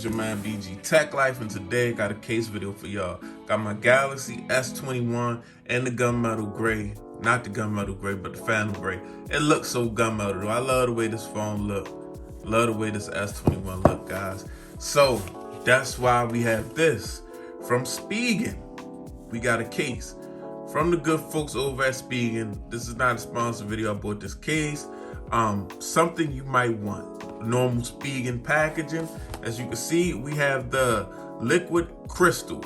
is your man BG Tech Life, and today I got a case video for y'all. Got my Galaxy S21 and the gunmetal gray. Not the gunmetal gray, but the phantom gray. It looks so gunmetal though. I love the way this phone look. Love the way this S21 look, guys. So that's why we have this from Spigen. We got a case from the good folks over at Spigen. This is not a sponsored video. I bought this case. Something you might want. Normal Spigen packaging. As you can see, we have the liquid crystal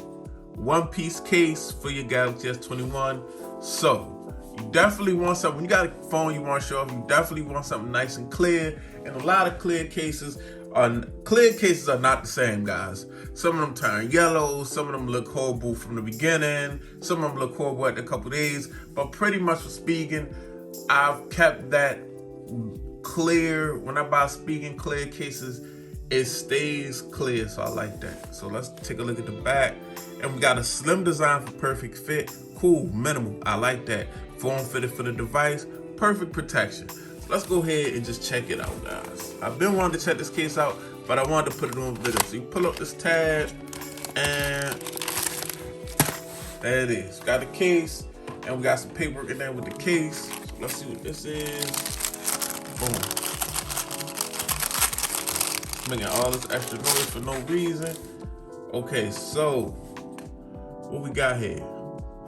one-piece case for your Galaxy S21. So you definitely want something. When you got a phone you want to show off, you definitely want something nice and clear. And a lot of clear cases are not the same, guys. Some of them turn yellow, some of them look horrible from the beginning, some of them look horrible after a couple days. But pretty much with Spigen, I've kept that clear. When I buy Spigen clear cases, it stays clear, so I like that. So let's take a look at the back. And we got a slim design for perfect fit. Cool, minimal, I like that. Form fitted for the device, perfect protection. Let's go ahead and just check it out, guys. I've been wanting to check this case out, but I wanted to put it on video. So you pull up this tab, and there it is. Got the case, and we got some paperwork in there with the case. So let's see what this is. Boom. Making all this extra noise for no reason. Okay, so what we got here?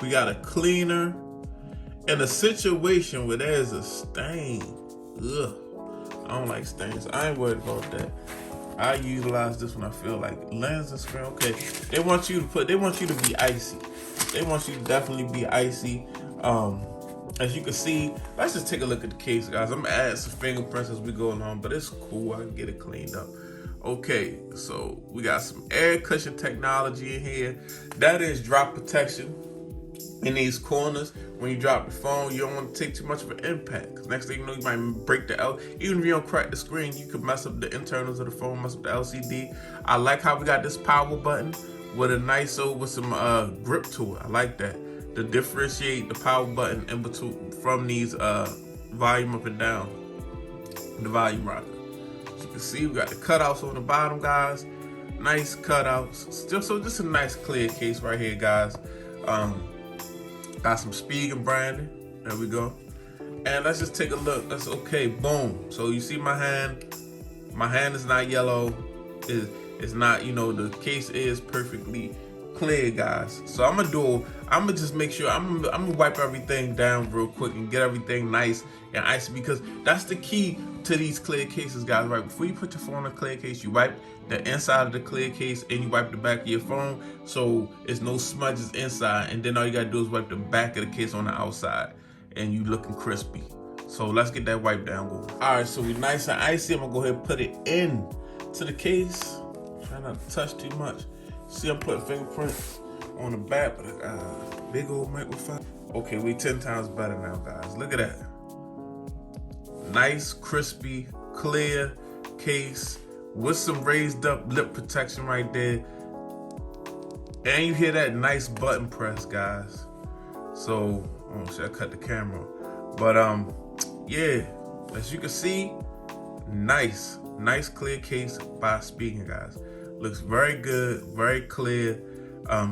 We got a cleaner in a situation where there's a stain. Ugh, I don't like stains. I ain't worried about that. I utilize this when I feel like lens and screen. Okay, they want you to be icy. They want you to definitely be icy. As you can see, let's just take a look at the case, guys. I'm gonna add some fingerprints as we go along, but it's cool. I can get it cleaned up. Okay, so we got some air cushion technology in here. That is drop protection in these corners. When you drop the phone, you don't want to take too much of an impact, because next thing you know, you might break the even if you don't crack the screen, you could mess up the internals of the phone, mess up the LCD. I like how we got this power button with a nice with some grip to it. I like that. To differentiate the power button in between from these volume up and down, the volume rocker. As you can see, we got the cutouts on the bottom, guys. Nice cutouts. Just a nice clear case right here, guys. Got some Spigen branding. There we go. And let's just take a look. That's okay. Boom. So you see my hand. My hand is not yellow. It's not, you know, the case is perfectly clear, guys. So I'm gonna just make sure I'm gonna wipe everything down real quick and get everything nice and icy, because that's the key to these clear cases, guys. Right before you put your phone in a clear case, you wipe the inside of the clear case and you wipe the back of your phone, so it's no smudges inside, and then all you gotta do is wipe the back of the case on the outside and you looking crispy. So let's get that wipe down going. All right, so we nice and icy. I'm gonna go ahead and put it in to the case. Try not to touch too much. See, I'm putting fingerprints on the back, but I got a big old microphone. Okay, we 10 times better now, guys. Look at that. Nice, crispy, clear case with some raised up lip protection right there. And you hear that nice button press, guys. So, oh, should I cut the camera? But yeah, as you can see, nice clear case by Spigen, guys. Looks very good, very clear.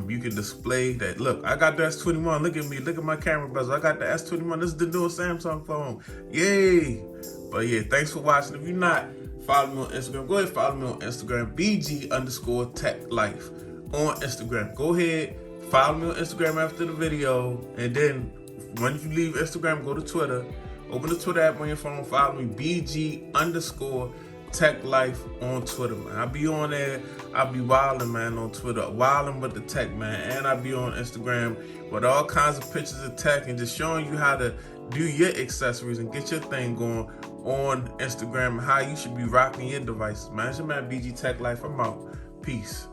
You can display that. Look, I got the S21. Look at me. Look at my camera bezel. I got the S21. This is the new Samsung phone. Yay! But yeah, thanks for watching. If you're not following me on Instagram, go ahead and follow me on Instagram. BG_TechLife on Instagram. Go ahead, follow me on Instagram after the video. And then when you leave Instagram, go to Twitter. Open the Twitter app on your phone. Follow me, BG_TechLife on Twitter, man. I'll be on there. I'll be wilding, man, on Twitter. Wilding with the tech, man. And I'll be on Instagram with all kinds of pictures of tech and just showing you how to do your accessories and get your thing going on Instagram and how you should be rocking your devices, man. It's your man, BG Tech Life. I'm out. Peace.